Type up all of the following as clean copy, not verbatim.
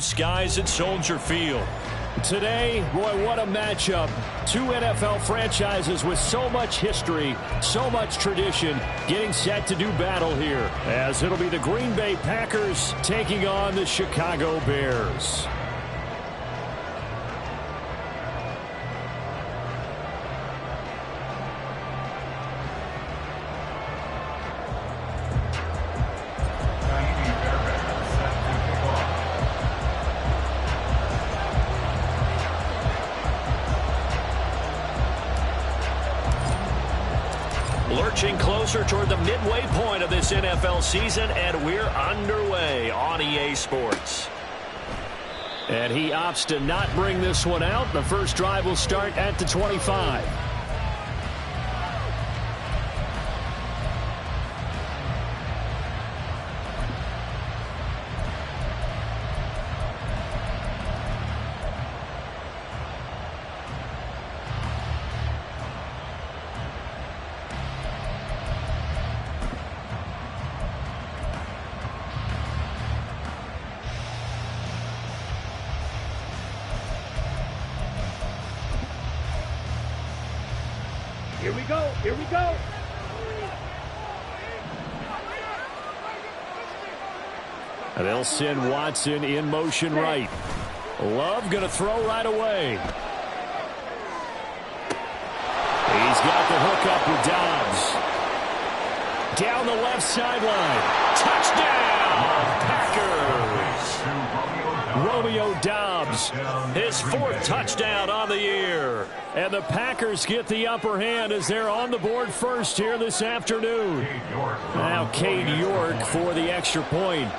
Skies at Soldier Field. Today, boy, what a matchup. Two NFL franchises with so much history, so much tradition, getting set to do battle here, as it'll be the Green Bay Packers taking on the Chicago Bears. Lurching closer toward the midway point of this NFL season, and we're underway on EA Sports. And he opts to not bring this one out. The first drive will start at the 25. Here we go. Here we go. And they'll send Watson in motion right. Love going to throw right away. He's got the hook up with Dobbs. Down the left sideline. Touchdown, Packers. Romeo Dobbs, his fourth touchdown on the year. And the Packers get the upper hand as they're on the board first here this afternoon. Now Cade York for the extra point.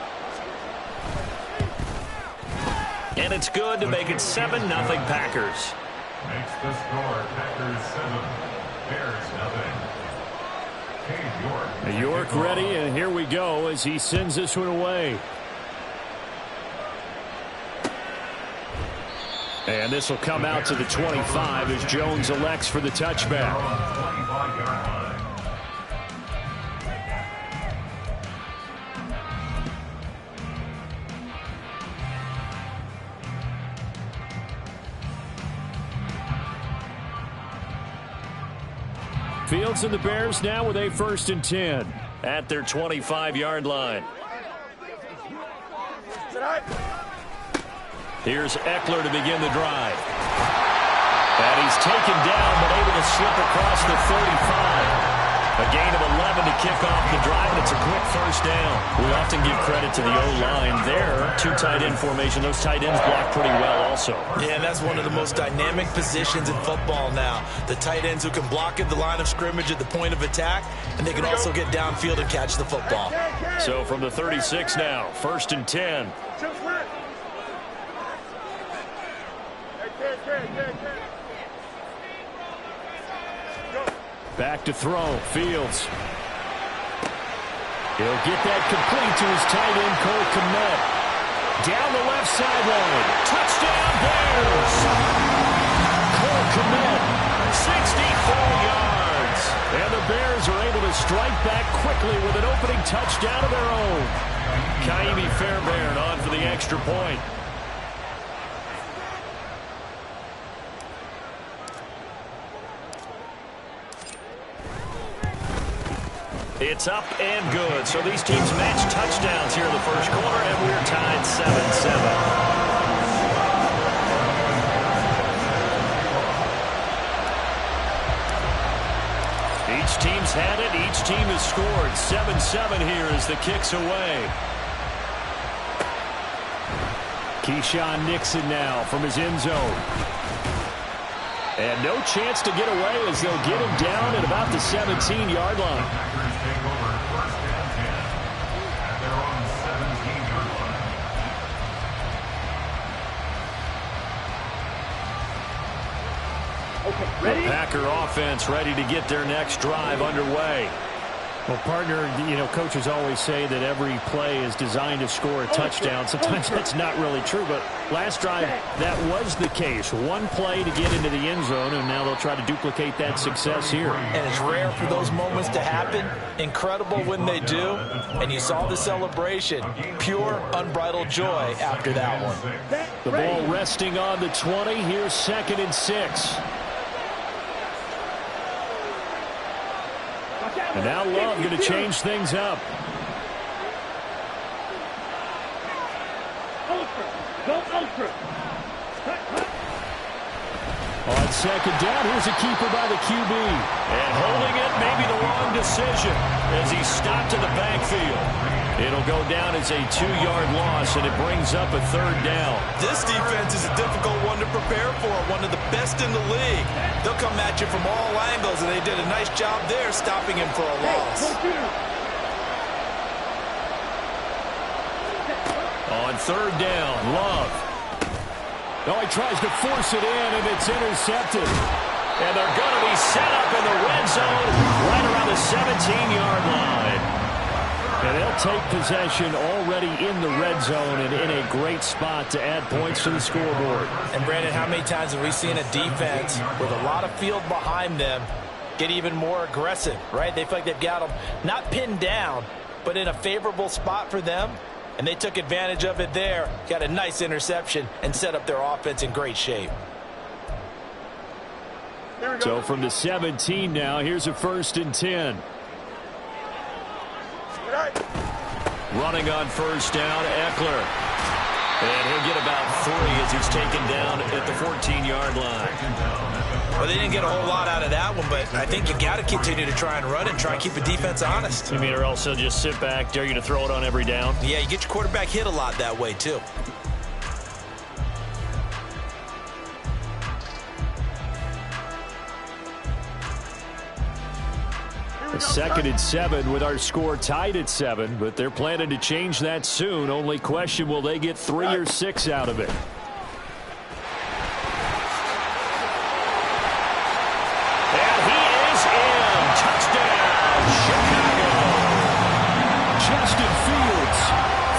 And it's good to make it 7-0 Packers. Makes the score Packers 7, Bears 0. Cade York. York ready, and here we go as he sends this one away. And this will come out to the 25 as Jones elects for the touchback. Fields and the Bears now with a 1st and 10 at their 25-yard line. Here's Eckler to begin the drive. And he's taken down but able to slip across the 35. A gain of 11 to kick off the drive, and it's a quick first down. We often give credit to the O-line there. Two tight end formation. Those tight ends block pretty well also. Yeah, and that's one of the most dynamic positions in football now. The tight ends who can block at the line of scrimmage at the point of attack, and they can also get downfield and catch the football. So from the 36 now, 1st and 10. Back to throw. Fields. He'll get that complete to his tight end, Cole Kmet. Down the left sideline. Touchdown, Bears! Cole Kmet, 64 yards. And the Bears are able to strike back quickly with an opening touchdown of their own. Kaimi Fairbairn on for the extra point. It's up and good. So these teams match touchdowns here in the first quarter, and we're tied 7-7. Each team's had it. Each team has scored. 7-7 here as the kick's away. Keyshawn Nixon now from his end zone. And no chance to get away as they'll get him down at about the 17-yard line. Okay, ready? The Packer offense ready to get their next drive underway. Well, partner, you know, coaches always say that every play is designed to score a touchdown. Sometimes that's not really true, but last drive, that was the case. One play to get into the end zone, and now they'll try to duplicate that success here. And it's rare for those moments to happen. Incredible when they do. And you saw the celebration. Pure, unbridled joy after that one. The ball resting on the 20. Here's 2nd and 6. And now Love going to change things up. On 2nd down, here's a keeper by the QB. And holding it, maybe the wrong decision as he stopped in the backfield. It'll go down as a 2-yard loss, and it brings up a 3rd down. This defense is a difficult one to prepare for, one of the best in the league. They'll come at you from all angles, and they did a nice job there stopping him for a loss. On 3rd down, Love. Oh, he tries to force it in, and it's intercepted. And they're going to be set up in the red zone right around the 17-yard line. And they'll take possession already in the red zone and in a great spot to add points to the scoreboard. And, Brandon, how many times have we seen a defense with a lot of field behind them get even more aggressive, right? They feel like they've got them not pinned down, but in a favorable spot for them. And they took advantage of it there, got a nice interception, and set up their offense in great shape. So from the 17 now, here's a 1st and 10. Running on 1st down, Eckler. And he'll get about 3 as he's taken down at the 14-yard line. Well, they didn't get a whole lot out of that one, but I think you got to continue to try and run and try and keep the defense honest. You mean, or else they'll just sit back, dare you to throw it on every down? Yeah, you get your quarterback hit a lot that way, too. A 2nd and 7 with our score tied at 7, but they're planning to change that soon. Only question, will they get 3 or 6 out of it? And he is in. Touchdown, Chicago. Justin Fields,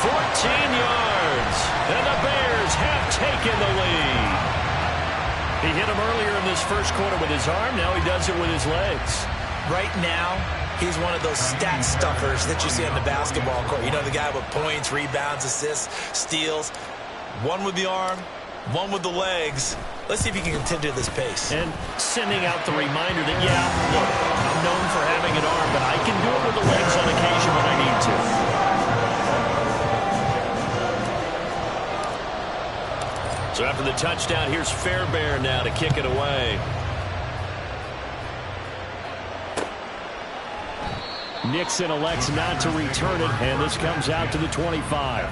14 yards, and the Bears have taken the lead. He hit him earlier in this first quarter with his arm. Now he does it with his legs. Right now, he's one of those stat stuffers that you see on the basketball court. You know, the guy with points, rebounds, assists, steals. One with the arm, one with the legs. Let's see if he can continue this pace. And sending out the reminder that, yeah, look, I'm known for having an arm, but I can do it with the legs on occasion when I need to. So after the touchdown, here's Fairbairn now to kick it away. Nixon elects not to return it, and this comes out to the 25.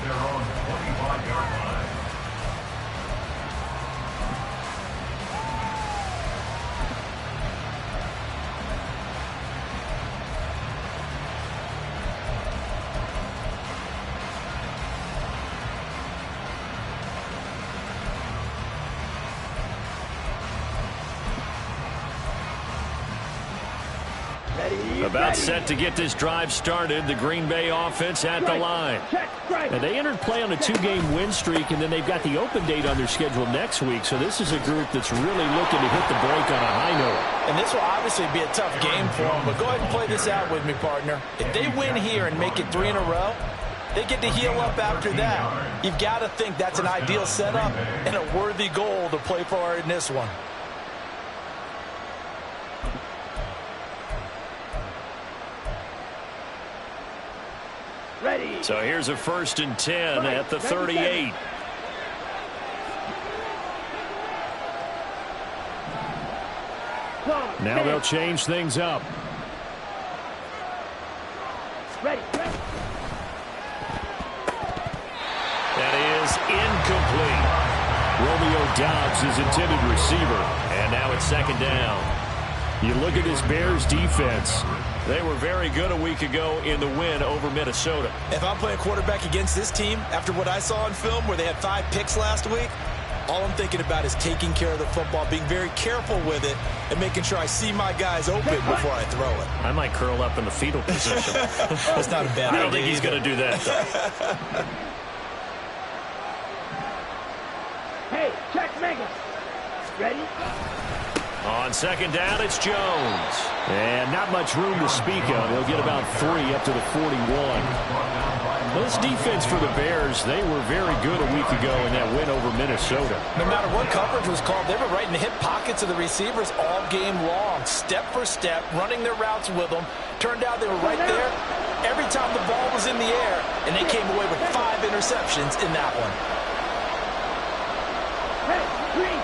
About set to get this drive started. The Green Bay offense at the line. Now, they entered play on a 2-game win streak, and then they've got the open date on their schedule next week. So this is a group that's really looking to hit the break on a high note. And this will obviously be a tough game for them, but go ahead and play this out with me, partner. If they win here and make it 3 in a row, they get to heal up after that. You've got to think that's an ideal setup and a worthy goal to play for in this one. Ready. So here's a 1st and 10 at the 38. Now they'll change things up. Ready. That is incomplete. Romeo Doubs is intended receiver. And now it's 2nd down. You look at this Bears defense. They were very good a week ago in the win over Minnesota. If I'm playing quarterback against this team, after what I saw on film where they had 5 picks last week, All I'm thinking about is taking care of the football, being very careful with it, and making sure I see my guys open before I throw it. I might curl up in the fetal position. That's not a bad idea. I don't think he's going to do that, though. Hey, check Megan. Ready? On second down, it's Jones. And not much room to speak of. He'll get about 3 up to the 41. This defense for the Bears, they were very good a week ago in that win over Minnesota. No matter what coverage was called, they were right in the hip pockets of the receivers all game long, step for step, running their routes with them. Turned out they were right there every time the ball was in the air, and they came away with 5 interceptions in that one. Hey, green.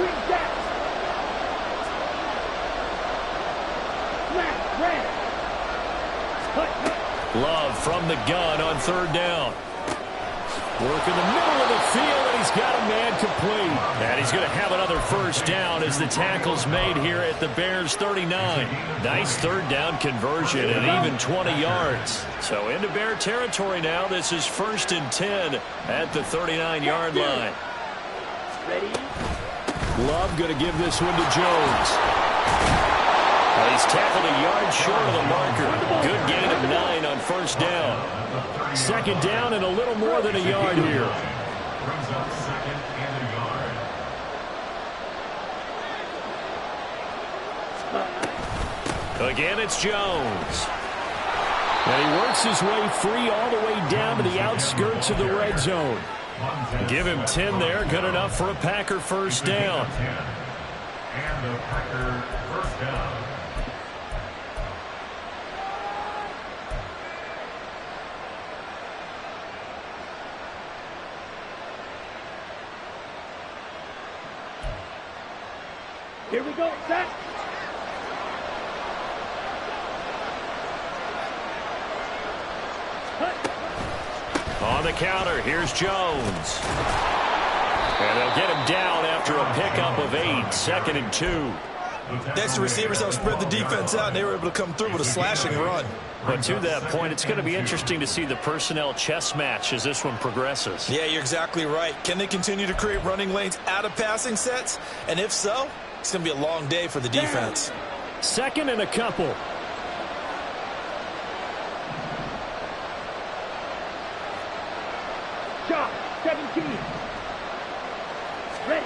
Green jack. Smash, red. Love from the gun on third down. Work in the middle of the field, and he's got a man complete. And he's going to have another first down as the tackle's made here at the Bears 39. Nice third down conversion and even 20 yards. So into Bear territory now. This is 1st and 10 at the 39-yard line. Ready? Love going to give this one to Jones. Well, he's tackled a yard short of the marker. Good gain of 9 on first down. Second down and a little more than a yard here. Brings up 2nd and a yard. Again, it's Jones. And he works his way free all the way down to the outskirts of the red zone. Give him 10 there. Good enough for a Packer first down. And the Packer first down. Here we go, set. On the counter, here's Jones. And they'll get him down after a pickup of 8, 2nd and 2. Next, the receivers helped spread the defense out, and they were able to come through with a slashing run. But to that point, it's going to be interesting to see the personnel chess match as this one progresses. Yeah, you're exactly right. Can they continue to create running lanes out of passing sets? And if so, it's going to be a long day for the defense. 2nd and a couple. Shot, 17. Ready.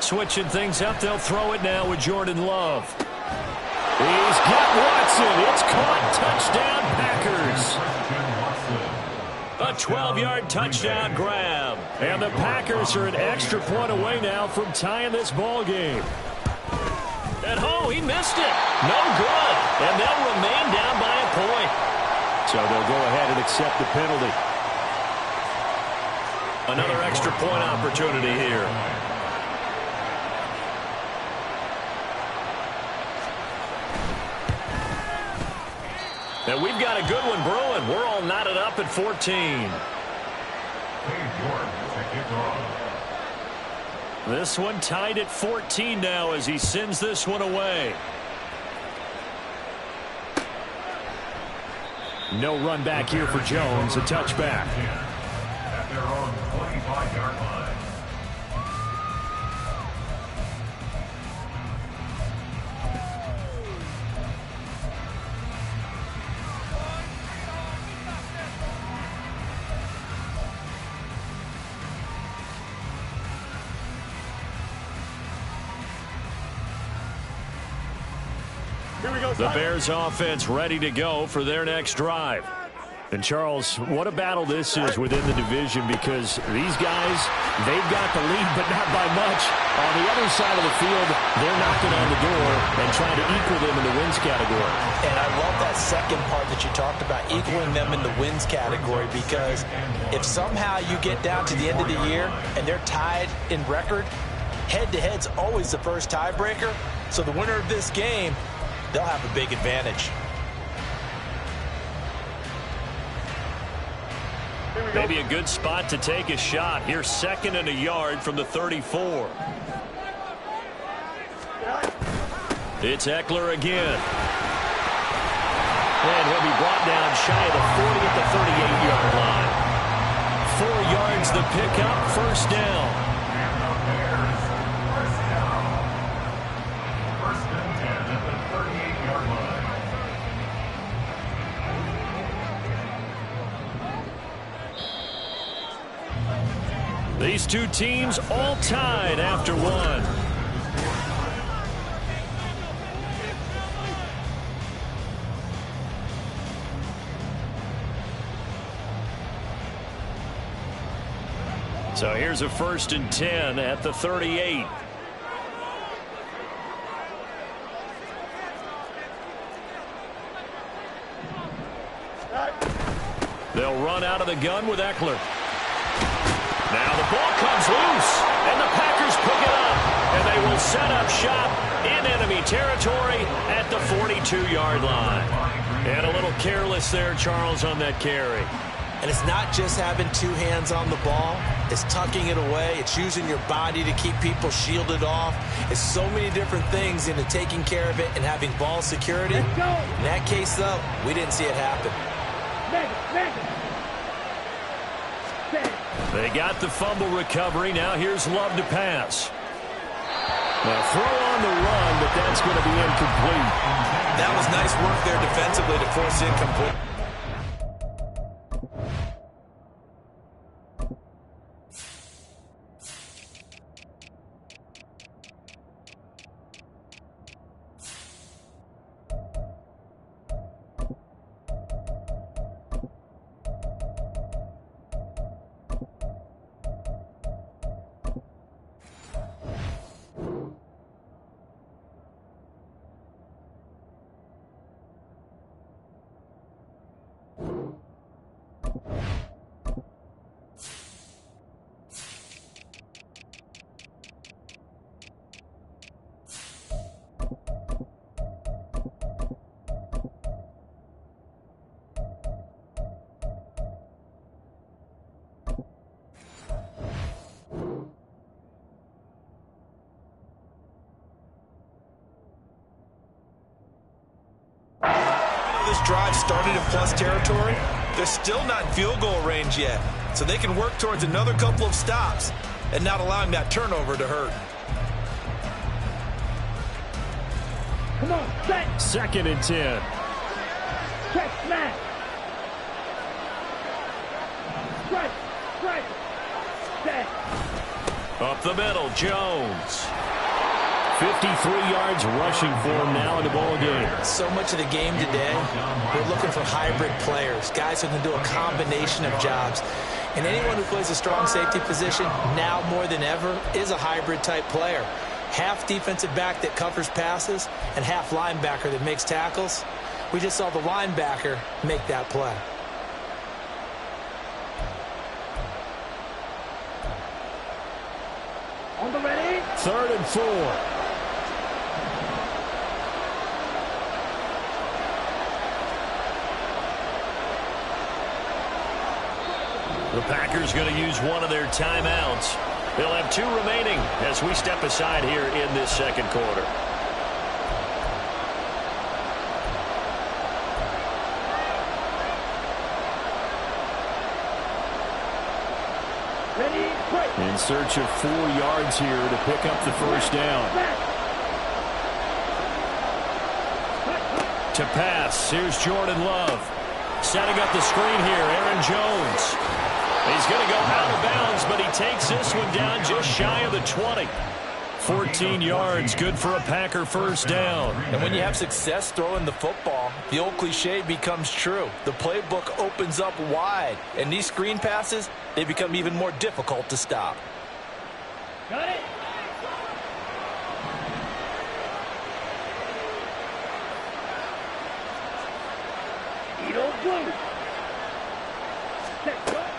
Switching things up, they'll throw it now with Jordan Love. He's got Watson. It's caught. Touchdown, Packers. A 12-yard touchdown grab. And the Packers are an extra point away now from tying this ball game. And he missed it. No good. And they'll remain down by a point. So they'll go ahead and accept the penalty. Another extra point opportunity here. And we've got a good one brewing. We're all knotted up at 14. This one tied at 14 now as he sends this one away. No run back here for Jones. A touchback. At their own 25-yard line. The Bears offense ready to go for their next drive. And Charles, what a battle this is within the division, because these guys, they've got the lead, but not by much. On the other side of the field, they're knocking on the door and trying to equal them in the wins category. And I love that second part that you talked about, equaling them in the wins category, because if somehow you get down to the end of the year and they're tied in record, head-to-head's always the first tiebreaker. So the winner of this game, they'll have a big advantage. Maybe a good spot to take a shot. Here's 2nd and a yard from the 34. It's Eckler again. And he'll be brought down shy of the 40 at the 38-yard line. 4 yards yards, the pickup, first down. And the Bears, first down. First and 10 at the 38-yard line. These two teams all tied after one. So here's a 1st and 10 at the 38. They'll run out of the gun with Eckler. Now the ball comes loose, and the Packers pick it up, and they will set up shop in enemy territory at the 42-yard line. And a little careless there, Charles, on that carry. And it's not just having two hands on the ball. It's tucking it away. It's using your body to keep people shielded off. It's so many different things into taking care of it and having ball security. In that case, though, we didn't see it happen. They got the fumble recovery. Now here's Love to pass. Now throw on the run, but that's going to be incomplete. That was nice work there defensively to force incomplete. This drive started in plus territory. They're still not in field goal range yet, so they can work towards another couple of stops and not allowing that turnover to hurt. Come on, set. 2nd and 10. Check, smash. Strike, strike. Set. Up the middle, Jones. 53 yards rushing for him now in the ball game. So much of the game today, we're looking for hybrid players, guys who can do a combination of jobs. And anyone who plays a strong safety position, now more than ever, is a hybrid-type player. Half defensive back that covers passes and half linebacker that makes tackles. We just saw the linebacker make that play. On the ready. 3rd and 4. The Packers going to use one of their timeouts. They'll have 2 remaining as we step aside here in this 2nd quarter. Ready, break. In search of 4 yards here to pick up the first down. To pass, here's Jordan Love. Setting up the screen here, Aaron Jones. He's going to go out of bounds, but he takes this one down just shy of the 20. 14 yards, good for a Packer first down. And when you have success throwing the football, the old cliche becomes true. The playbook opens up wide, and these screen passes, they become even more difficult to stop. Got it. Blue.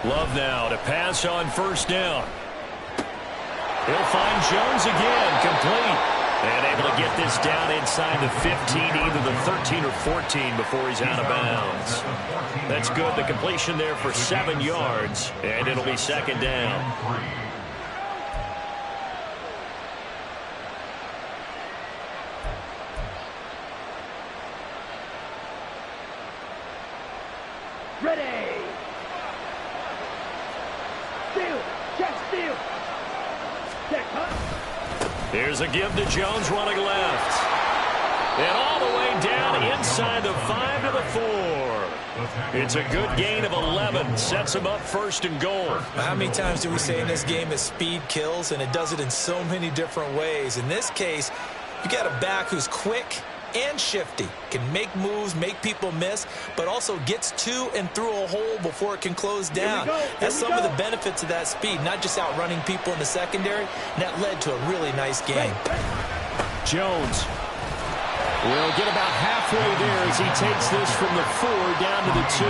Love now to pass on first down. He'll find Jones again, complete. And able to get this down inside the 15, either the 13 or 14 before he's out of bounds. That's good. The completion there for 7 yards, and it'll be 2nd down. Ready. Two. field. Check, huh? Here's a give to Jones running left. And all the way down inside the 5 to the 4. It's a good gain of 11. Sets him up first and goal. How many times do we say in this game that speed kills, and it does it in so many different ways? In this case, you got a back who's quick and shifty, can make moves, make people miss, but also gets to and through a hole before it can close down. That's some of the benefits of that speed, not just outrunning people in the secondary, and that led to a really nice game. Jones will get about halfway there as he takes this from the 4 down to the 2.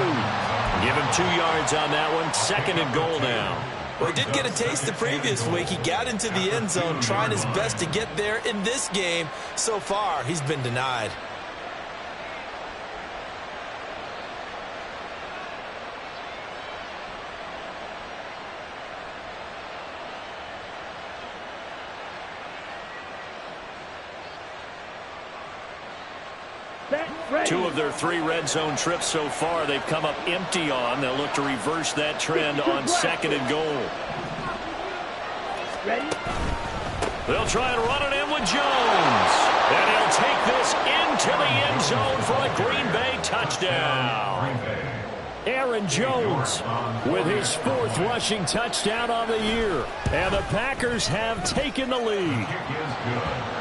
Give him 2 yards on that one. Second and goal now. Well, he did get a taste the previous week. He got into the end zone trying his best to get there in this game. So far, he's been denied. Ready. 2 of their 3 red zone trips so far they've come up empty on. They'll look to reverse that trend on second and goal. Ready. They'll try and run it in with Jones. And he'll take this into the end zone for a Green Bay touchdown. Aaron Jones with his 4th rushing touchdown on the year. And the Packers have taken the lead.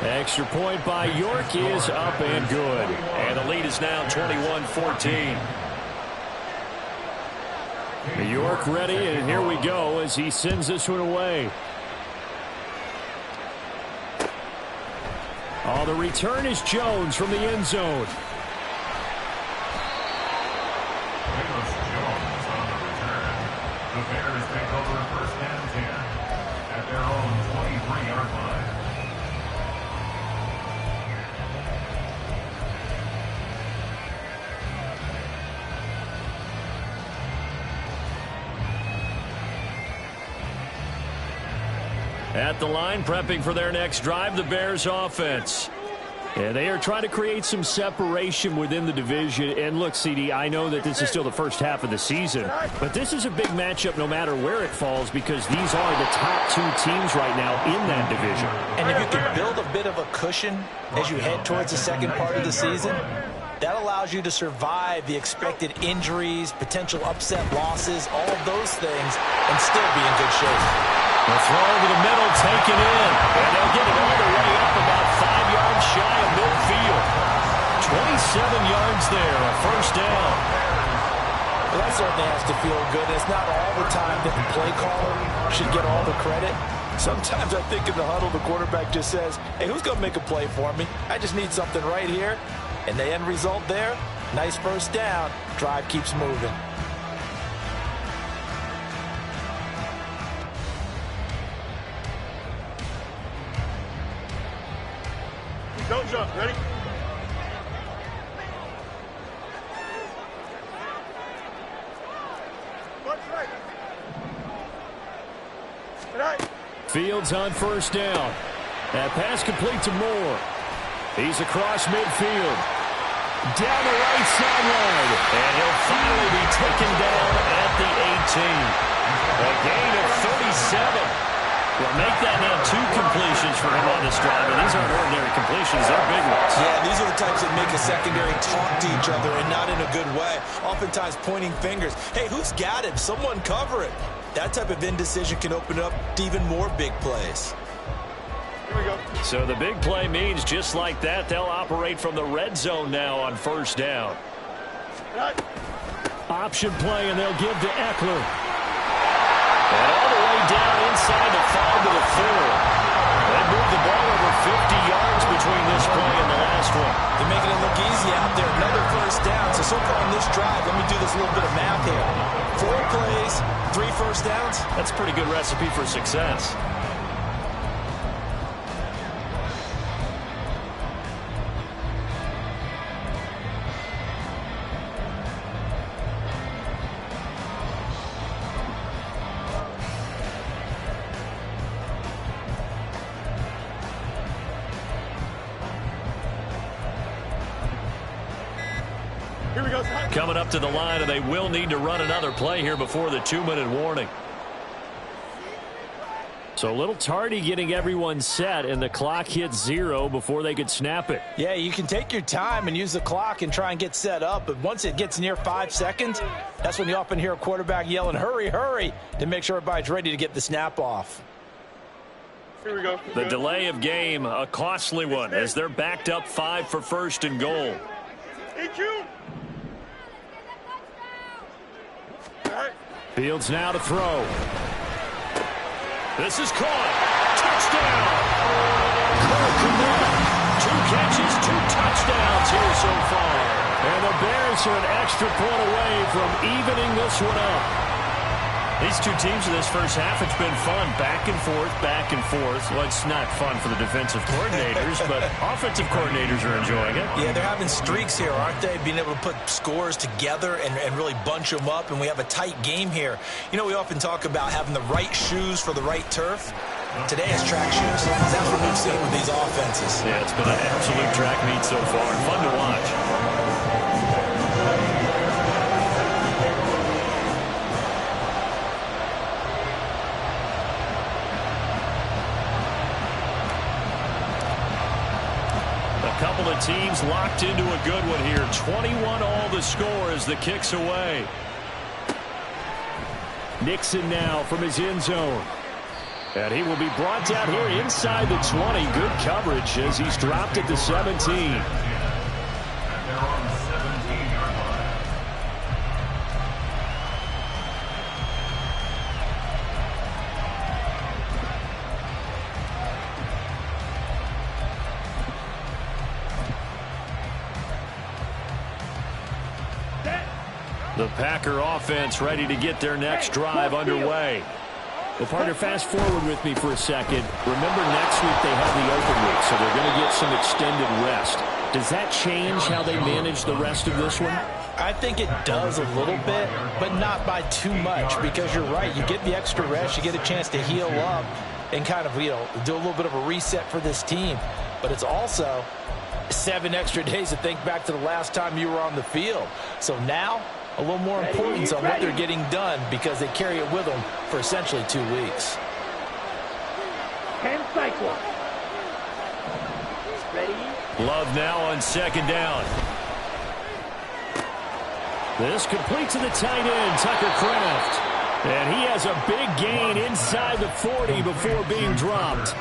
Extra point by York is up and good. And the lead is now 21-14. York ready, and here we go as he sends this one away. Oh, the return is Jones from the end zone. The Bears take over first and 10 at their own 23-yard line. At the line, prepping for their next drive, the Bears offense. And they are trying to create some separation within the division. And look, CD, I know that this is still the first half of the season, but this is a big matchup no matter where it falls because these are the top 2 teams right now in that division. And if you can build a bit of a cushion as you head towards the second part of the season, that allows you to survive the expected injuries, potential upset losses, all of those things, and still be in good shape. The throw over the middle, taken in. And they'll get it all the way up about 5 yards shy of midfield. 27 yards there, a first down. Well, that certainly has to feel good. It's not all the time that the play caller should get all the credit. Sometimes I think in the huddle, the quarterback just says, hey, who's going to make a play for me? I just need something right here. And the end result there, nice first down. Drive keeps moving. Don't jump. Ready? Fields on first down. That pass complete to Moore. He's across midfield. Down the right sideline. And he'll finally be taken down at the 18. A gain of 37. Well, make that now 2 completions for him on this drive, and these aren't ordinary completions, they're big ones. Yeah, these are the types that make a secondary talk to each other and not in a good way. Oftentimes pointing fingers. Hey, who's got him? Someone cover it. That type of indecision can open up to even more big plays. Here we go. So the big play means just like that, they'll operate from the red zone now on first down. Right. Option play, and they'll give to Eckler. And all the way down inside the 5 to the 4. They moved the ball over 50 yards between this play and the last one. They're making it look easy out there. Another first down. So far on this drive, let me do this little bit of math here. 4 plays, 3 first downs. That's a pretty good recipe for success. Here we go. Coming up to the line, and they will need to run another play here before the 2-minute warning. So a little tardy getting everyone set, and the clock hit 0 before they could snap it. Yeah, you can take your time and use the clock and try and get set up, but once it gets near 5 seconds, that's when you often hear a quarterback yelling, hurry, hurry, to make sure everybody's ready to get the snap off. Here we go. The delay of game, a costly one, as they're backed up 5 for first and goal. EQ. All right. Fields now to throw. This is caught. Touchdown. Cole Kmet. 2 catches, 2 touchdowns here so far. And the Bears are an extra point away from evening this one up. These two teams in this first half, it's been fun. Back and forth, back and forth. Well, it's not fun for the defensive coordinators, but offensive coordinators are enjoying it. Yeah, they're having streaks here, aren't they? Being able to put scores together and really bunch them up, and we have a tight game here. You know, we often talk about having the right shoes for the right turf. Today is track shoes. That's what we've seen with these offenses. Yeah, it's been an absolute track meet so far. Fun to watch. Couple of teams locked into a good one here. 21 all the score as the kick's away. Nixon now from his end zone. And he will be brought down here inside the 20. Good coverage as he's dropped at the 17. And they're on the 17-yard line. The Packer offense ready to get their next drive underway. Well, partner, fast forward with me for a second. Remember, next week they have the open week, so they're going to get some extended rest. Does that change how they manage the rest of this one? I think it does a little bit, but not by too much, because you're right. You get the extra rest, you get a chance to heal up and kind of, do a little bit of a reset for this team. But it's also 7 extra days to think back to the last time you were on the field. So now, a little more importance on what they're getting done because they carry it with them for essentially 2 weeks. 10 cycles. Ready? Love now on second down. This complete to the tight end, Tucker Kraft. And he has a big gain inside the 40 before being dropped.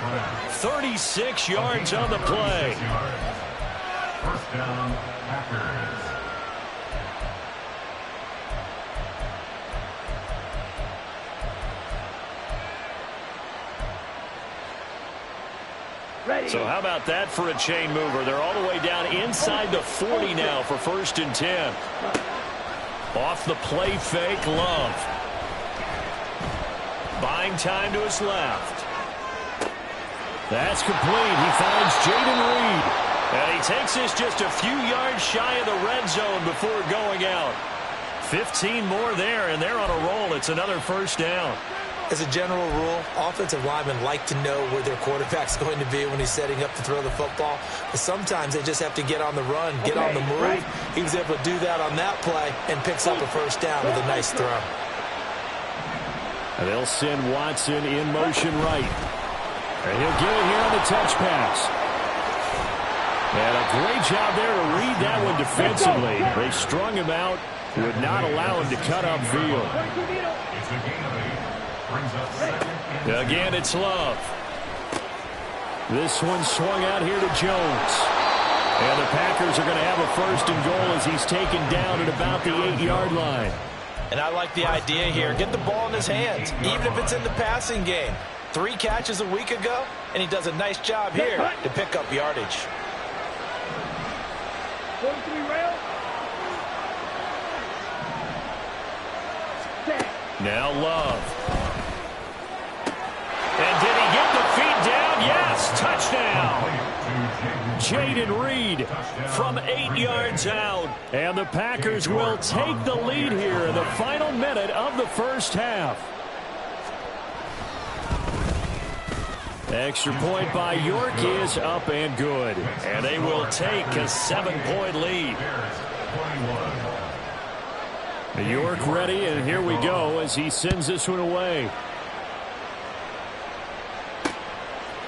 36 yards on the play. First down, Packers. Ready. So how about that for a chain mover? They're all the way down inside the 40 now for 1st and 10. Off the play fake, Love. Buying time to his left. That's complete. He finds Jaden Reed. And he takes this just a few yards shy of the red zone before going out. 15 more there, and they're on a roll. It's another first down. As a general rule, offensive linemen like to know where their quarterback's going to be when he's setting up to throw the football. But sometimes they just have to get on the run, get on the move. Right. He was able to do that on that play and picks up a first down with a nice throw. And they'll send Watson in motion right. And he'll get it here on the touch pass. And a great job there to read that one defensively. They strung him out, would not allow him to cut upfield. It's a gain of 8. Brings up second. Again, it's Love. This one swung out here to Jones. And the Packers are going to have a 1st and goal as he's taken down at about the 8-yard line. And I like the idea here. Get the ball in his hands, even if it's in the passing game. 3 catches a week ago, and he does a nice job here to pick up yardage. Going to be rail. Now Love. And did he get the feet down? Yes, touchdown. Jaden Reed from 8 yards out. And the Packers will take the lead here in the final minute of the first half. Extra point by York is up and good. And they will take a 7-point lead. York ready, and here we go as he sends this one away.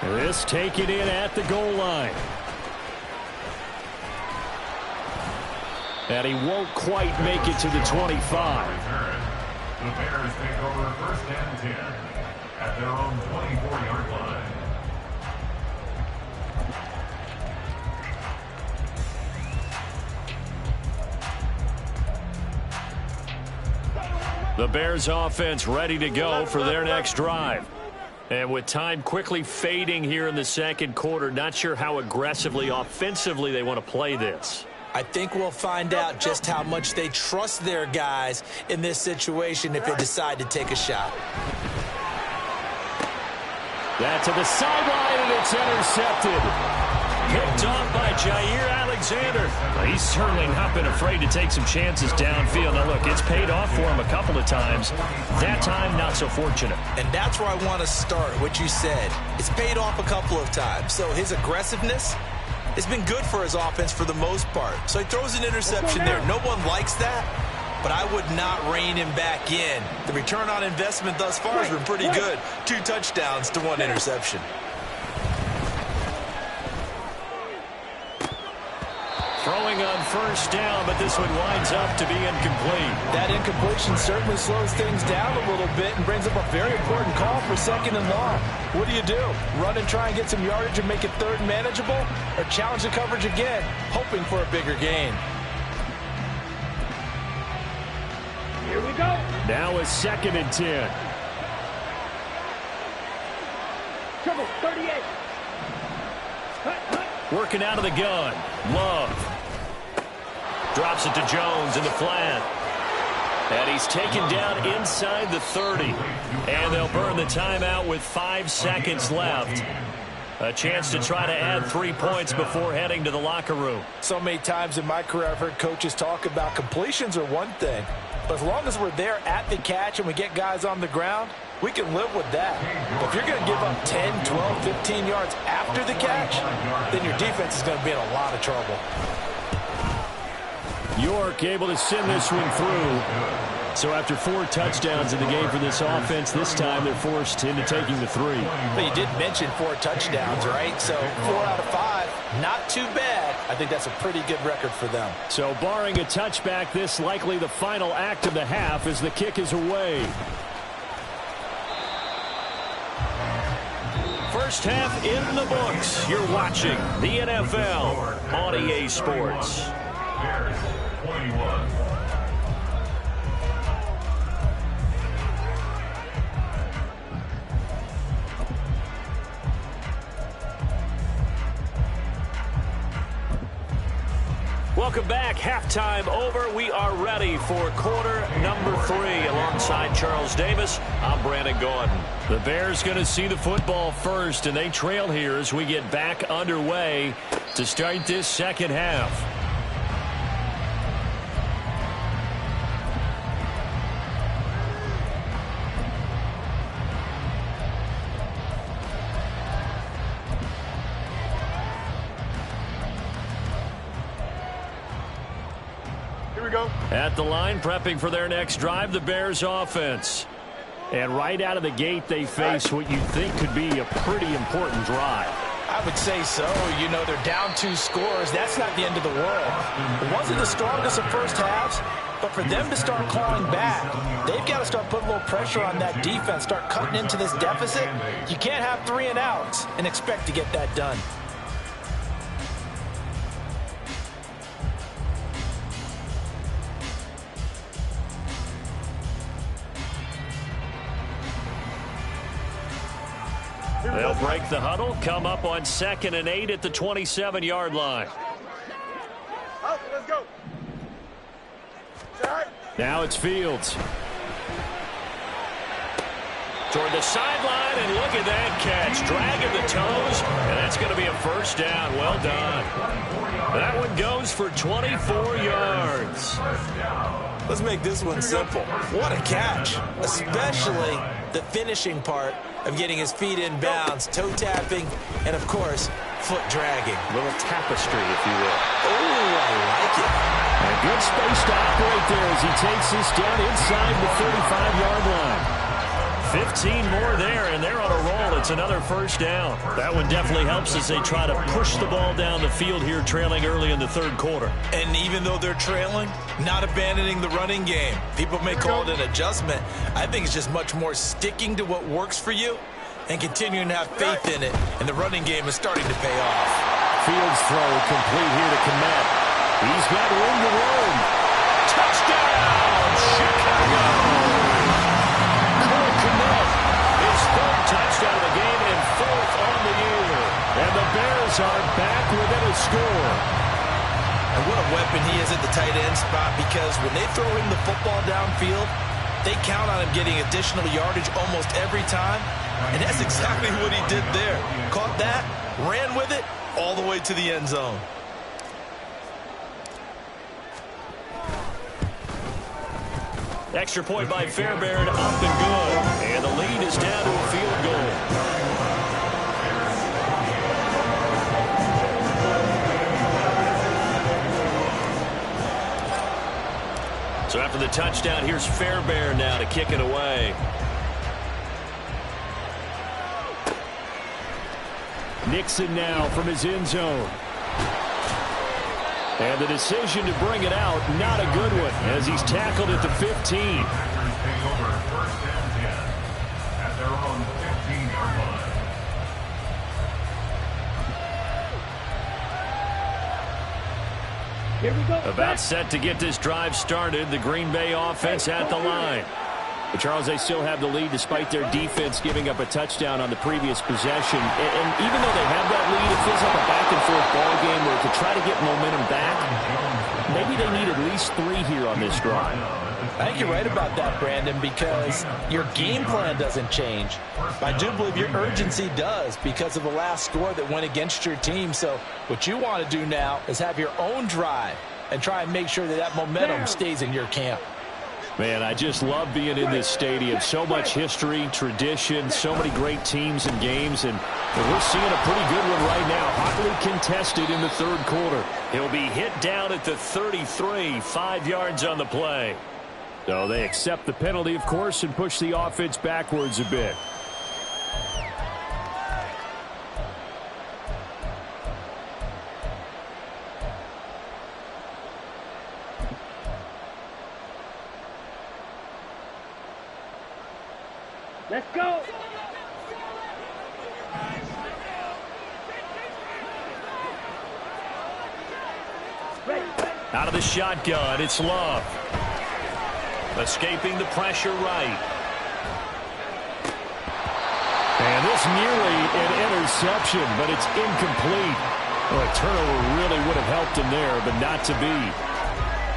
This taken in at the goal line. And he won't quite make it to the 25. The Bears take over first and 10 at their own 24-yard line. The Bears offense ready to go for their next drive. And with time quickly fading here in the second quarter, not sure how aggressively, offensively they want to play this. I think we'll find out just how much they trust their guys in this situation if they decide to take a shot. That to the sideline, and it's intercepted. Picked off by Jair Alexander. He's certainly not been afraid to take some chances downfield. Now, look, it's paid off for him a couple of times. That time, not so fortunate. And that's where I want to start, what you said. It's paid off a couple of times. So his aggressiveness has been good for his offense for the most part. So he throws an interception there. No one likes that, but I would not rein him back in. The return on investment thus far has been pretty good. 2 touchdowns to 1 interception. Throwing on first down, but this one winds up to be incomplete. That incompletion certainly slows things down a little bit and brings up a very important call for 2nd and long. What do? Run and try and get some yardage and make it 3rd manageable? Or challenge the coverage again, hoping for a bigger gain? Here we go. Now a 2nd and 10. Triple, 38. Working out of the gun. Love. Drops it to Jones in the flat. And he's taken down inside the 30. And they'll burn the timeout with 5 seconds left. A chance to try to add 3 points before heading to the locker room. So many times in my career I've heard coaches talk about completions are one thing. But as long as we're there at the catch and we get guys on the ground, we can live with that. But if you're going to give up 10, 12, 15 yards after the catch, then your defense is going to be in a lot of trouble. York able to send this one through. So after 4 touchdowns in the game for this offense, this time they're forced into taking the 3. But you did mention 4 touchdowns, right? So 4 out of 5, not too bad. I think that's a pretty good record for them. So barring a touchback, this likely the final act of the half as the kick is away. First half in the books. You're watching the NFL on AllDay Sports. Bears 21. Welcome back. Halftime over. We are ready for quarter number 3. Alongside Charles Davis, I'm Brandon Gordon. The Bears going to see the football first, and they trail here as we get back underway to start this second half. At the line, prepping for their next drive, the Bears offense. And right out of the gate, they face what you think could be a pretty important drive. I would say so. You know, they're down 2 scores. That's not the end of the world. It wasn't the strongest of first halves, but for them to start clawing back, they've got to start putting a little pressure on that defense, start cutting into this deficit. You can't have 3 and outs and expect to get that done. They'll break the huddle, come up on 2nd and 8 at the 27-yard line. Let's go. Now it's Fields. Toward the sideline, and look at that catch. Dragging the toes, and that's going to be a first down. Well done. That one goes for 24 yards. Let's make this one simple. What a catch, especially the finishing part of getting his feet in bounds, toe tapping, and of course, foot dragging. A little tapestry, if you will. Oh, I like it. A good space to operate there as he takes this down inside the 35-yard line. 15 more there, and they're on a roll. It's another first down. That one definitely helps as they try to push the ball down the field here, trailing early in the third quarter. And even though they're trailing, not abandoning the running game. People may call it an adjustment. I think it's just much more sticking to what works for you and continuing to have faith in it. And the running game is starting to pay off. Fields throw complete here to Komet. He's got room to roam. Touchdown, Chicago! Cole Komet, his third touchdown of the game and fourth on the year. And the Bears are back within a score. And what a weapon he is at the tight end spot, because when they throw him the football downfield, they count on him getting additional yardage almost every time. And that's exactly what he did there. Caught that, ran with it, all the way to the end zone. Extra point by Fairbairn, up and good. And the lead is down to a field goal. So after the touchdown, here's Fairbairn now to kick it away. Nixon now from his end zone. And the decision to bring it out, not a good one, as he's tackled at the 15. Packers take over first and 10 at their own 15-yard line. Here we go. About set to get this drive started. The Green Bay offense at the line. But Charles, they still have the lead despite their defense giving up a touchdown on the previous possession. And even though they have that lead, it feels like a back-and-forth ball game where to try to get momentum back, maybe they need at least 3 here on this drive. I think you're right about that, Brandon, because your game plan doesn't change. I do believe your urgency does because of the last score that went against your team. So what you want to do now is have your own drive and try and make sure that that momentum stays in your camp. Man, I just love being in this stadium. So much history, tradition, so many great teams and games, and we're seeing a pretty good one right now. Hotly contested in the third quarter. He'll be hit down at the 33, 5 yards on the play. So they accept the penalty, of course, and push the offense backwards a bit. Let's go. Out of the shotgun, it's Love. Escaping the pressure right. And this nearly an interception, but it's incomplete. Well, a turnover really would have helped him there, but not to be.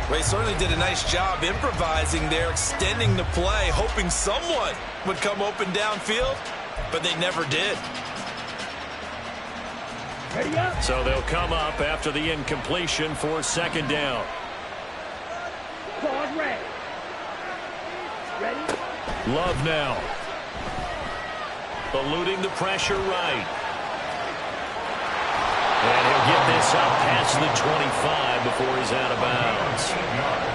Well, he certainly did a nice job improvising there, extending the play, hoping someone would come open downfield, but they never did. Ready up. So they'll come up after the incompletion for second down. Pause red. Ready? Love now. Eluding the pressure right. And he'll get this up past the 25 before he's out of bounds.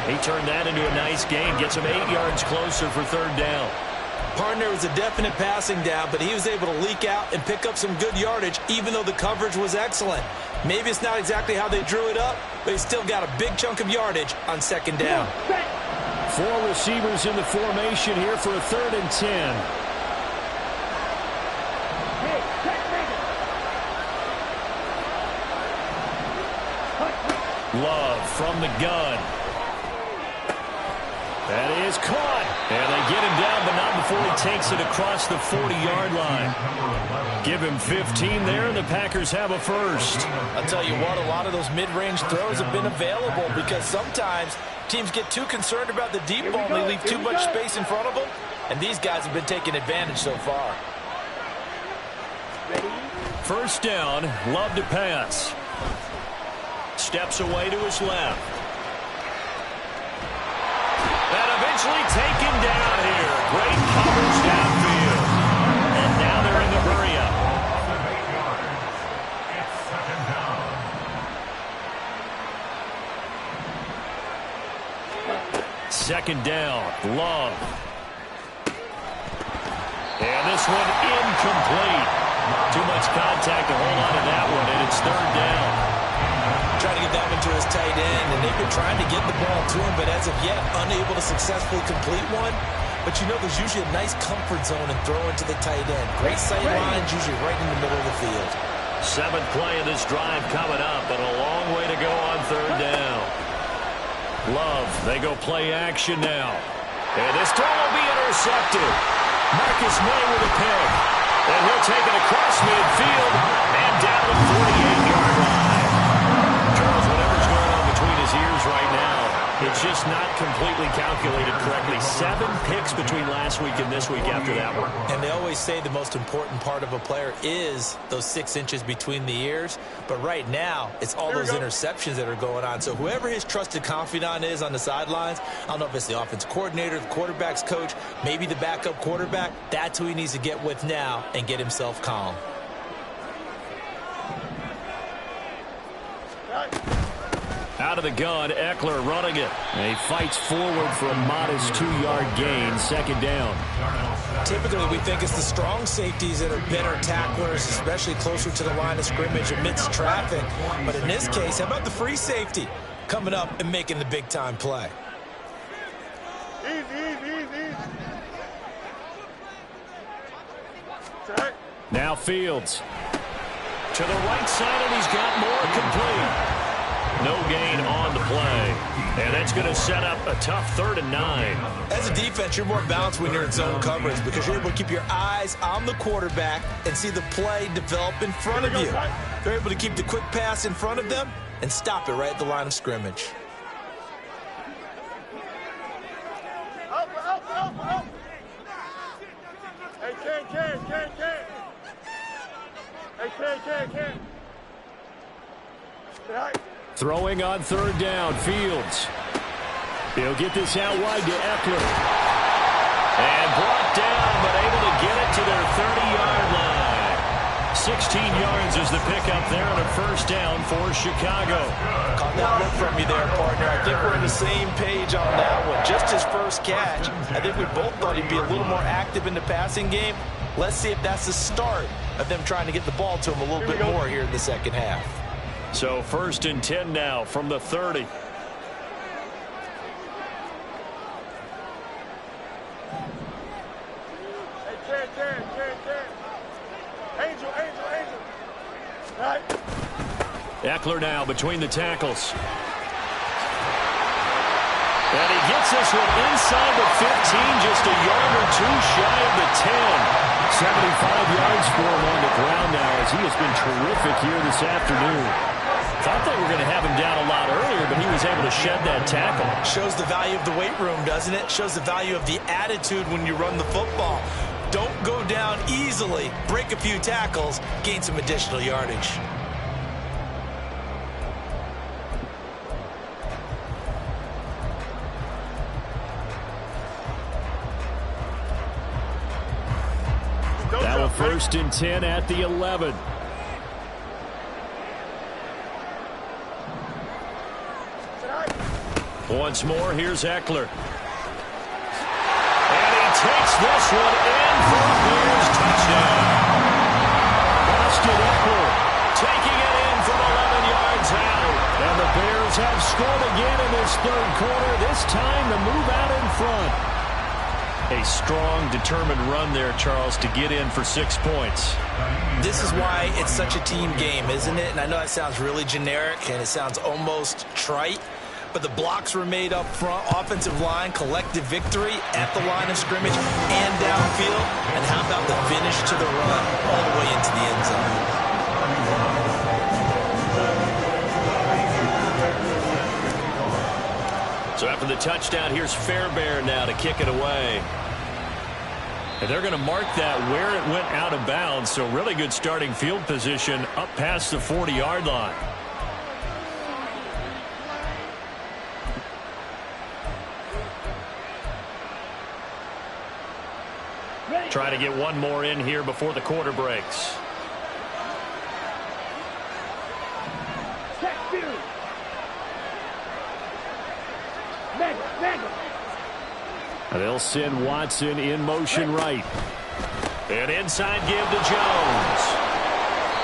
He turned that into a nice gain. Gets him 8 yards closer for third down. Partner was a definite passing down, but he was able to leak out and pick up some good yardage, even though the coverage was excellent. Maybe it's not exactly how they drew it up, but he still got a big chunk of yardage on second down. 4 receivers in the formation here for a 3rd and 10. Love from the gun. That is caught. And they get him down, but not before he takes it across the 40-yard line. Give him 15 there, and the Packers have a first. I'll tell you what, a lot of those mid-range throws have been available because sometimes teams get too concerned about the deep ball and they leave too much space in front of them. And these guys have been taking advantage so far. First down, Love to pass. Steps away to his left. And eventually taken down here. Great coverage downfield. And now they're in the hurry-up. Second down, Love. And this one incomplete. Too much contact to hold on to that one, and it's third down. Trying to get that one to his tight end, and they've been trying to get the ball to him, but as of yet, unable to successfully complete one. But you know there's usually a nice comfort zone and throw into the tight end. Great sight lines, usually right in the middle of the field. 7th play of this drive coming up, but a long way to go on third down. Love, they go play action now. And this throw will be intercepted. Marcus May with a pick. And he'll take it across midfield and down the 48-yard line. Charles, whatever's going on between his ears right now, it's just not completely calculated correctly. 7 picks between last week and this week after that one. And they always say the most important part of a player is those 6 inches between the ears. But right now, it's all those interceptions that are going on. So whoever his trusted confidant is on the sidelines, I don't know if it's the offensive coordinator, the quarterback's coach, maybe the backup quarterback, that's who he needs to get with now and get himself calm. Out of the gun, Eckler running it. And he fights forward for a modest 2-yard gain, second down. Typically, we think it's the strong safeties that are better tacklers, especially closer to the line of scrimmage amidst traffic. But in this case, how about the free safety coming up and making the big-time play? Easy. Now Fields. To the right side, and he's got more complete. No gain on the play. And that's going to set up a tough 3rd and 9. As a defense, you're more balanced when you're in zone coverage because you're able to keep your eyes on the quarterback and see the play develop in front of you. You're able to keep the quick pass in front of them and stop it right at the line of scrimmage. Up. Hey, Ken. Hey, Ken. Right. Throwing on 3rd down, Fields. He'll get this out wide to Eckler. And brought down, but able to get it to their 30-yard line. 16 yards is the pickup there on a 1st down for Chicago. Caught that look from you there, partner. I think we're on the same page on that one. Just his first catch. I think we both thought he'd be a little more active in the passing game. Let's see if that's the start of them trying to get the ball to him a little bit more here in the second half. So 1st and 10 now from the 30. Hey, Ken. Angel. Right. Eckler now between the tackles. And he gets this one inside the 15, just a yard or 2 shy of the 10. 75 yards for him on the ground now as he has been terrific here this afternoon. Thought they were going to have him down a lot earlier, but he was able to shed that tackle. Shows the value of the weight room, doesn't it? Shows the value of the attitude when you run the football. Don't go down easily. Break a few tackles. Gain some additional yardage. Now a 1st and 10 at the 11. Once more, here's Eckler. And he takes this one in for a Bears touchdown. Austin Eckler taking it in from 11 yards out. And the Bears have scored again in this 3rd quarter. This time to move out in front. A strong, determined run there, Charles, to get in for 6 points. This is why it's such a team game, isn't it? And I know that sounds really generic and it sounds almost trite. But the blocks were made up front, offensive line, collective victory at the line of scrimmage and downfield. And how about the finish to the run all the way into the end zone? So after the touchdown, here's Fairbairn now to kick it away. And they're going to mark that where it went out of bounds. So really good starting field position up past the 40-yard line. Trying to get one more in here before the quarter breaks. They'll send Watson in motion right. An inside give to Jones.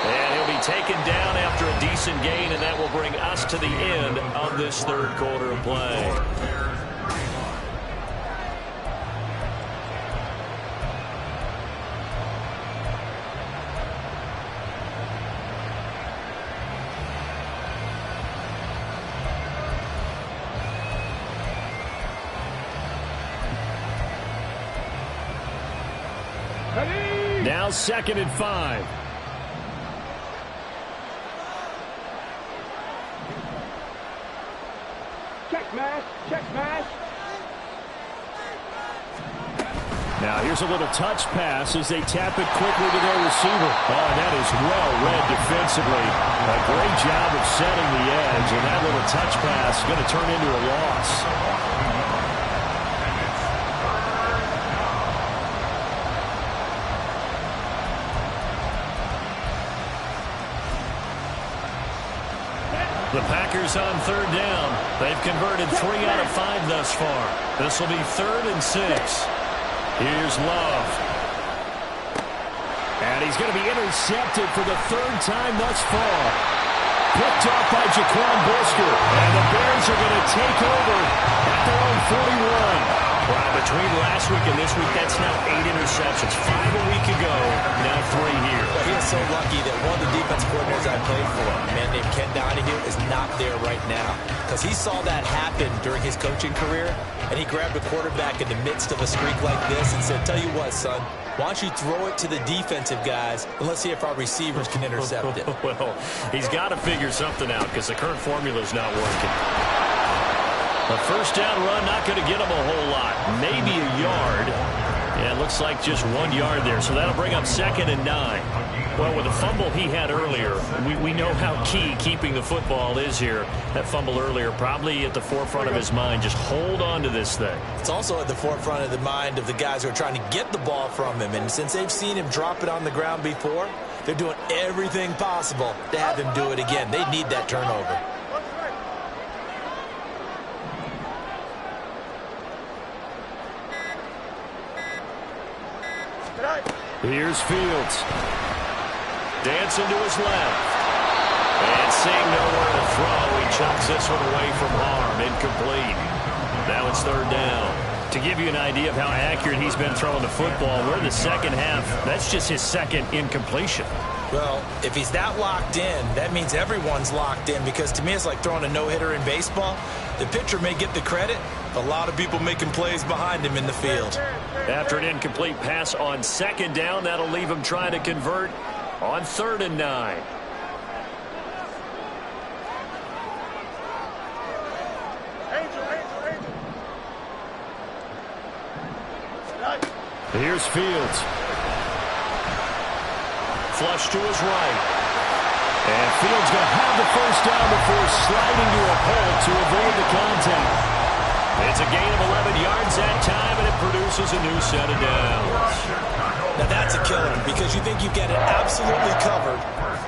And he'll be taken down after a decent gain, and that will bring us to the end of this third quarter of play. Now 2nd and 5. Check smash. Check smash. Now here's a little touch pass as they tap it quickly to their receiver. Oh, and that is well read defensively. A great job of setting the edge, and that little touch pass is going to turn into a loss. The Packers on 3rd down. They've converted 3 out of 5 thus far. This will be 3rd and 6. Here's Love. And he's going to be intercepted for the 3rd time thus far. Picked off by Jaquan Brisker. And the Bears are going to take over at their own 41. Well, between last week and this week, that's now 8 interceptions. 5 a week ago, now 3 here. Well, he is so lucky that one of the defensive coordinators I played for, a man named Ken Donahue, is not there right now. Because he saw that happen during his coaching career, and he grabbed a quarterback in the midst of a streak like this and said, tell you what, son, why don't you throw it to the defensive guys, and let's see if our receivers can intercept it. Well, he's got to figure something out because the current formula is not working. A 1st down run, not going to get him a whole lot. Maybe a yard. Yeah, it looks like just 1 yard there. So that'll bring up 2nd and 9. Well, with the fumble he had earlier, we know how key keeping the football is here. That fumble earlier probably at the forefront of his mind. Just hold on to this thing. It's also at the forefront of the mind of the guys who are trying to get the ball from him. And since they've seen him drop it on the ground before, they're doing everything possible to have him do it again. They need that turnover. Here's Fields. Dancing to his left. And seeing nowhere to throw, he chucks this one away from harm. Incomplete. Now it's 3rd down. To give you an idea of how accurate he's been throwing the football, we're in the 2nd half. That's just his 2nd incompletion. Well, if he's that locked in, that means everyone's locked in, because to me it's like throwing a no-hitter in baseball. The pitcher may get the credit, but a lot of people making plays behind him in the field. After an incomplete pass on 2nd down, that'll leave him trying to convert on 3rd and 9. Here's Fields. Flush to his right. And Fields going to have the 1st down before sliding to a hole to avoid the contact. It's a gain of 11 yards that time, and it produces a new set of downs. Now that's a killer, because you think you get it absolutely covered,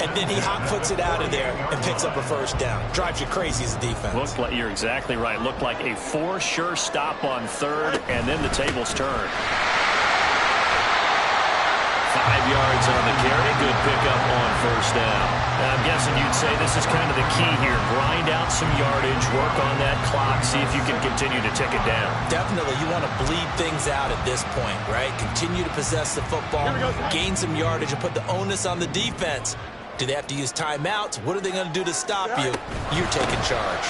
and then he hot puts it out of there and picks up a 1st down. Drives you crazy as a defense. Looked like, you're exactly right. Looked like a 4 sure stop on 3rd, and then the tables turn. 5 yards on the carry. Good pickup on 1st down. Now, I'm guessing you'd say this is kind of the key here. Grind out some yardage, work on that clock, see if you can continue to tick it down. Definitely. You want to bleed things out at this point, right? Continue to possess the football, gain some yardage, and put the onus on the defense. Do they have to use timeouts? What are they going to do to stop you? You're taking charge.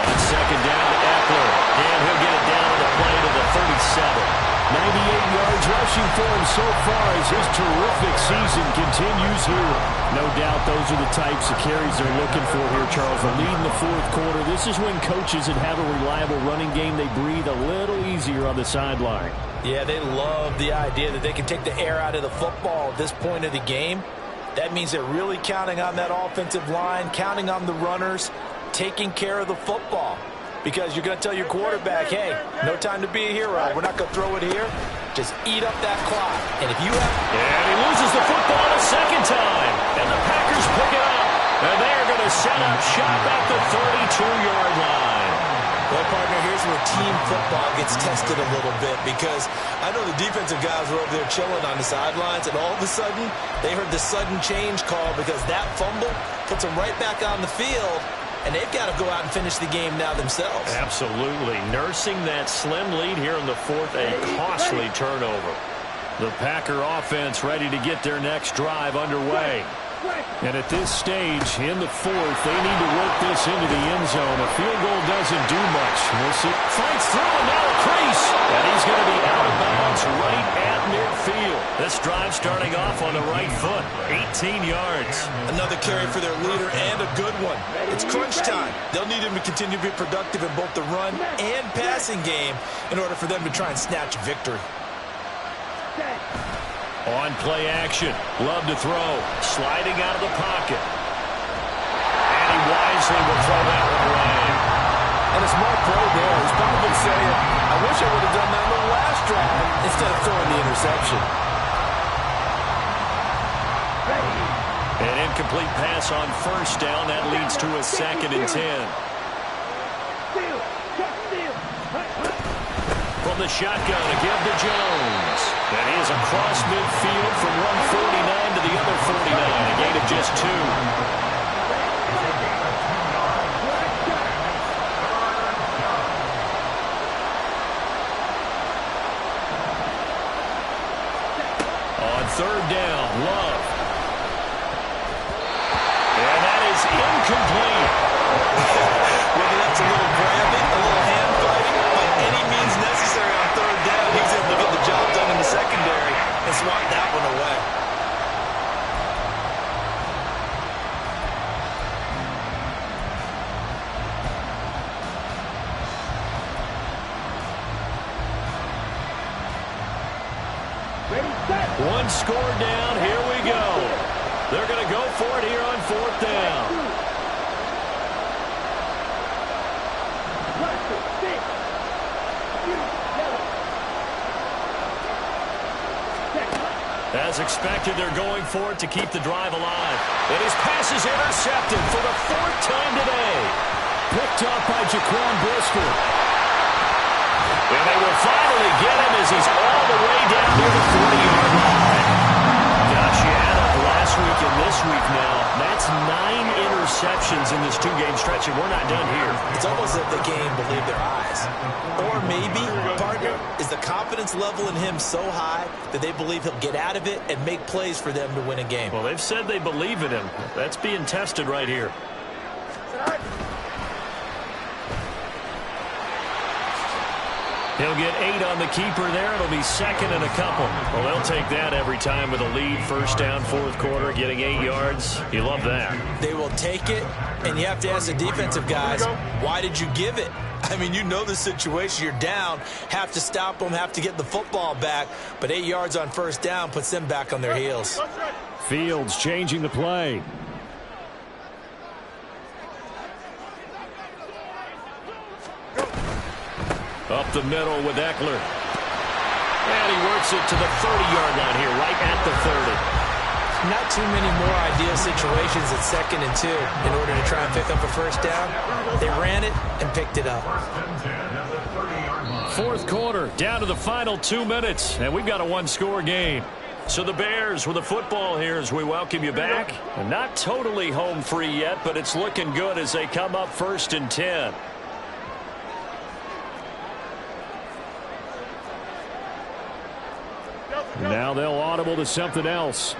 On 2nd down to Eckler. And he'll get it down to the play to the 37. 98 yards rushing for him so far as his terrific season continues here. No doubt those are the types of carries they're looking for here, Charles. The lead in the 4th quarter. This is when coaches that have a reliable running game, they breathe a little easier on the sideline. Yeah, they love the idea that they can take the air out of the football at this point of the game. That means they're really counting on that offensive line, counting on the runners, taking care of the football. Because you're going to tell your quarterback, hey, no time to be a hero. We're not going to throw it here. Just eat up that clock. And if you have... And he loses the football a 2nd time. And the Packers pick it up. And they're going to set up shop at the 32-yard line. Well, partner, here's where team football gets tested a little bit, because I know the defensive guys were over there chilling on the sidelines, and all of a sudden they heard the sudden change call because that fumble puts them right back on the field, and they've got to go out and finish the game now themselves. Absolutely. Nursing that slim lead here in the fourth, a costly turnover. The Packer offense ready to get their next drive underway. And at this stage, in the fourth, they need to work this into the end zone. A field goal doesn't do much. We'll see. Fights through, and now a crease. And he's going to be out of bounds right at midfield. This drive starting off on the right foot. 18 yards. Another carry for their leader, and a good one. It's crunch time. They'll need him to continue to be productive in both the run and passing game in order for them to try and snatch a victory. On play action. Love to throw. Sliding out of the pocket. And he wisely will throw that one away. And a smart throw there. He's probably saying, I wish I would have done that on the last drive instead of throwing the interception. An incomplete pass on first down. That leads to a 2nd and 10. From the shotgun, a give to Jones. And he is across midfield from 149 to the other 49. A gain of just 2. On 3rd down, Love. And that is incomplete. Whether that's a little grabbing, a little hand fighting, by any means necessary on 3rd down, he's able to get the job done in the secondary and swat that one away. One score down. Here we go. They're going to go for it here on 4th down. As expected, they're going for it to keep the drive alive. And his pass is intercepted for the 4th time today. Picked up by Jaquan Brisker. And they will finally get him as he's all the way down near the 40-yard line. Gosh, you add up last week and this week now. That's 9 interceptions in this 2-game stretch, and we're not done here. It's almost as if they can't even believe their eyes. Or maybe, partner, is the confidence level in him so high that they believe he'll get out of it and make plays for them to win a game. Well, they've said they believe in him. That's being tested right here. He'll get 8 on the keeper there. It'll be 2nd and a couple. Well, they'll take that every time with a lead. 1st down, 4th quarter, getting 8 yards. You love that. They will take it, and you have to ask the defensive guys, why did you give it? I mean, you know the situation. You're down, have to stop them, have to get the football back, but 8 yards on 1st down puts them back on their heels. Fields changing the play. Up the middle with Eckler. And he works it to the 30-yard line here, right at the 30. Not too many more ideal situations at 2nd and 2 in order to try and pick up a 1st down. They ran it and picked it up. 4th quarter, down to the final 2 minutes, and we've got a 1-score game. So the Bears with the football here as we welcome you back. And not totally home free yet, but it's looking good as they come up 1st and 10. Now they'll audible to something else.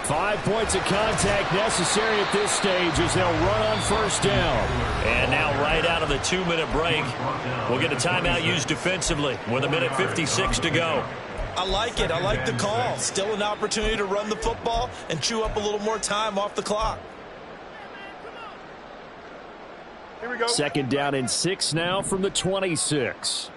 Five points of contact necessary at this stage as they'll run on 1st down. And now right out of the 2-minute break, we'll get a timeout used defensively with 1:56 to go. I like it. I like the call. Still an opportunity to run the football and chew up a little more time off the clock. Here we go. 2nd down and 6 now from the 26.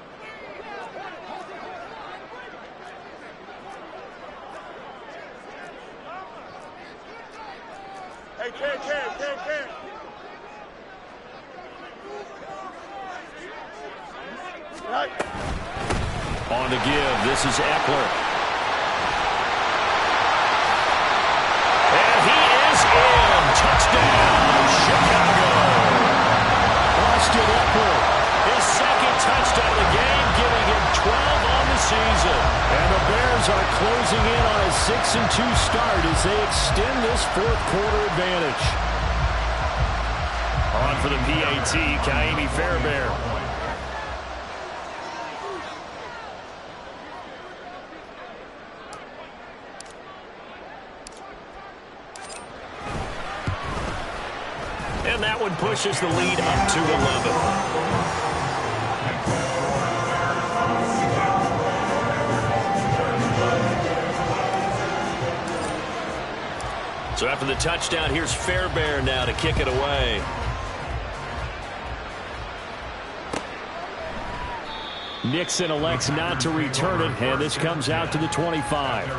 Hey, Ken. Right. On to give. This is Eckler. And he closing in on a 6-2 start as they extend this fourth quarter advantage. On for the PAT, Kaimi Fairbairn. And that one pushes the lead up to 11. So after the touchdown, here's Fairbairn now to kick it away. Nixon elects not to return it, and this comes out to the 25.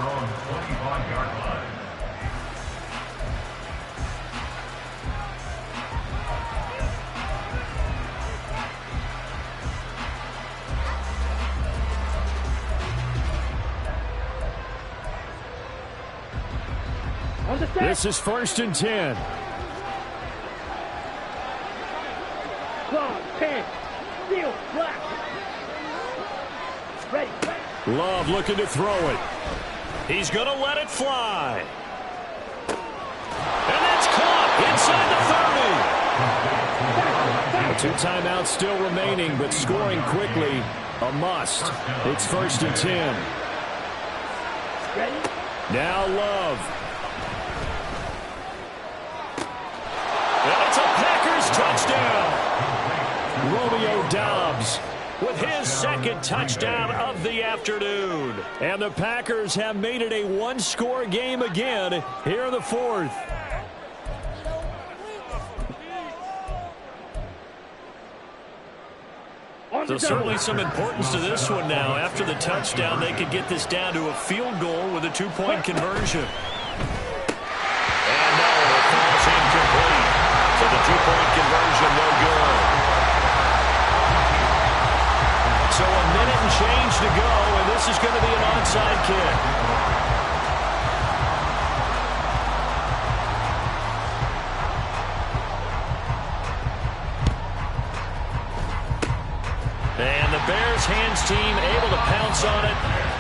This is 1st and 10. Love looking to throw it. He's going to let it fly. And that's caught inside the 30. 2 timeouts still remaining, but scoring quickly, a must. It's 1st and 10. Now Love. And it's a Packers touchdown. Romeo Doubs With his second touchdown of the afternoon. And the Packers have made it a one-score game again here in the fourth. So certainly some importance to this one now. After the touchdown, they could get this down to a field goal with a 2-point conversion. And no, it falls incomplete. So the 2-point conversion no good. So a minute and change to go, and this is going to be an onside kick. And the Bears hands team able to pounce on it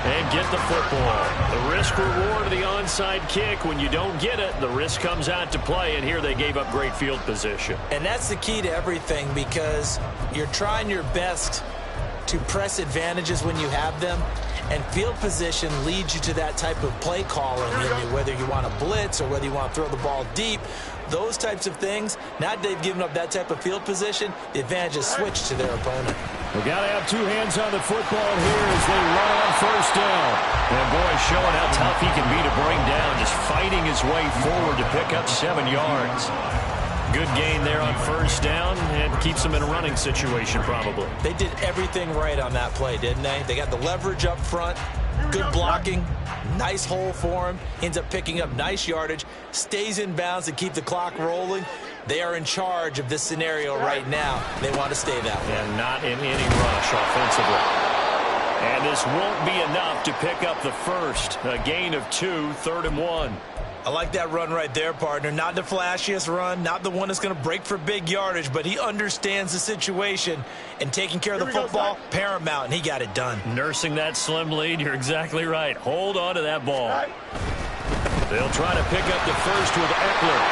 and get the football. The risk reward of the onside kick. When you don't get it, the risk comes out to play, and here they gave up great field position. And that's the key to everything, because you're trying your best to press advantages when you have them, and field position leads you to that type of play calling, whether you want to blitz or whether you want to throw the ball deep. Those types of things, now that they've given up that type of field position, the advantage is switched to their opponent. We've got to have 2 hands on the football here as they run on 1st down. And boy, showing how tough he can be to bring down, just fighting his way forward to pick up 7 yards. Good gain there on 1st down, and keeps them in a running situation probably. They did everything right on that play, didn't they? They got the leverage up front, good blocking, nice hole for him, ends up picking up nice yardage, stays in bounds to keep the clock rolling. They are in charge of this scenario right now. They want to stay that way. And not in any rush offensively. And this won't be enough to pick up the first. A gain of 2, 3rd and 1. I like that run right there, partner. Not the flashiest run, not the one that's going to break for big yardage, but he understands the situation, and taking care of the football, paramount, and he got it done. Nursing that slim lead, you're exactly right. Hold on to that ball. They'll try to pick up the first with Eckler.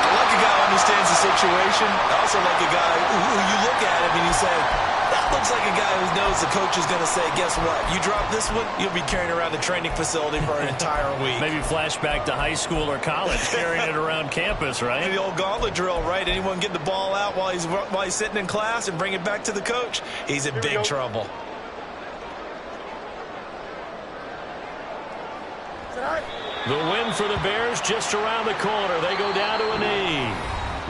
I like a guy who understands the situation. I also like a guy who you look at him and you say, that looks like a guy who knows the coach is going to say, guess what? You drop this one, you'll be carrying around the training facility for an entire week. Maybe flashback to high school or college, carrying it around campus, right? The old gauntlet drill, right? Anyone get the ball out while he's sitting in class and bring it back to the coach? He's in big trouble. The win for the Bears just around the corner. They go down to a knee.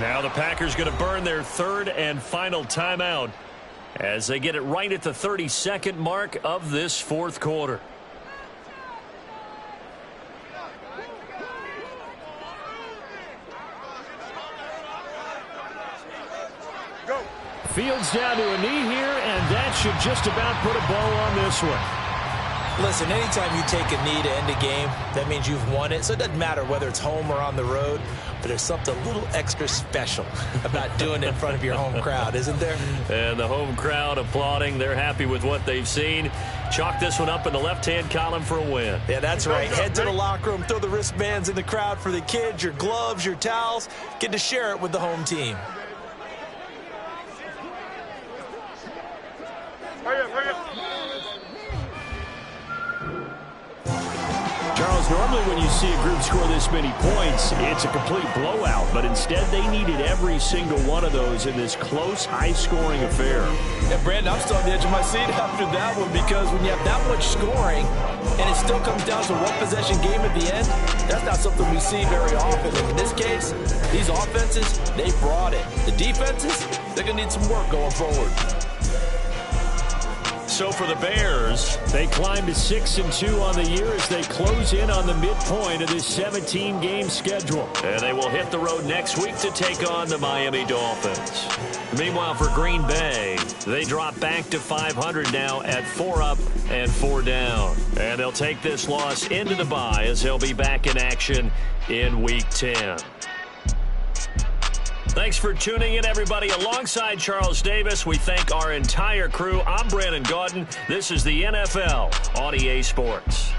Now the Packers going to burn their 3rd and final timeout as they get it right at the 32nd mark of this 4th quarter. Go. Fields down to a knee here, and that should just about put a bow on this one. Listen, anytime you take a knee to end a game, that means you've won it. So it doesn't matter whether it's home or on the road, but there's something a little extra special about doing it in front of your home crowd, isn't there? And the home crowd applauding. They're happy with what they've seen. Chalk this one up in the left-hand column for a win. Yeah, that's right. Head to the locker room, throw the wristbands in the crowd for the kids, your gloves, your towels. Get to share it with the home team. Hurry up, hurry up. Charles, normally when you see a group score this many points, it's a complete blowout. But instead, they needed every single one of those in this close, high-scoring affair. Yeah, Brandon, I'm still on the edge of my seat after that one because when you have that much scoring and it still comes down to one possession game at the end, that's not something we see very often. And in this case, these offenses, they brought it. The defenses, they're going to need some work going forward. So for the Bears, they climb to 6-2 on the year as they close in on the midpoint of this 17-game schedule. And they will hit the road next week to take on the Miami Dolphins. Meanwhile, for Green Bay, they drop back to 500 now at 4 up and 4 down. And they'll take this loss into the bye as they'll be back in action in Week 10. Thanks for tuning in, everybody. Alongside Charles Davis, we thank our entire crew. I'm Brandon Gaudin. This is the NFL on EA Sports.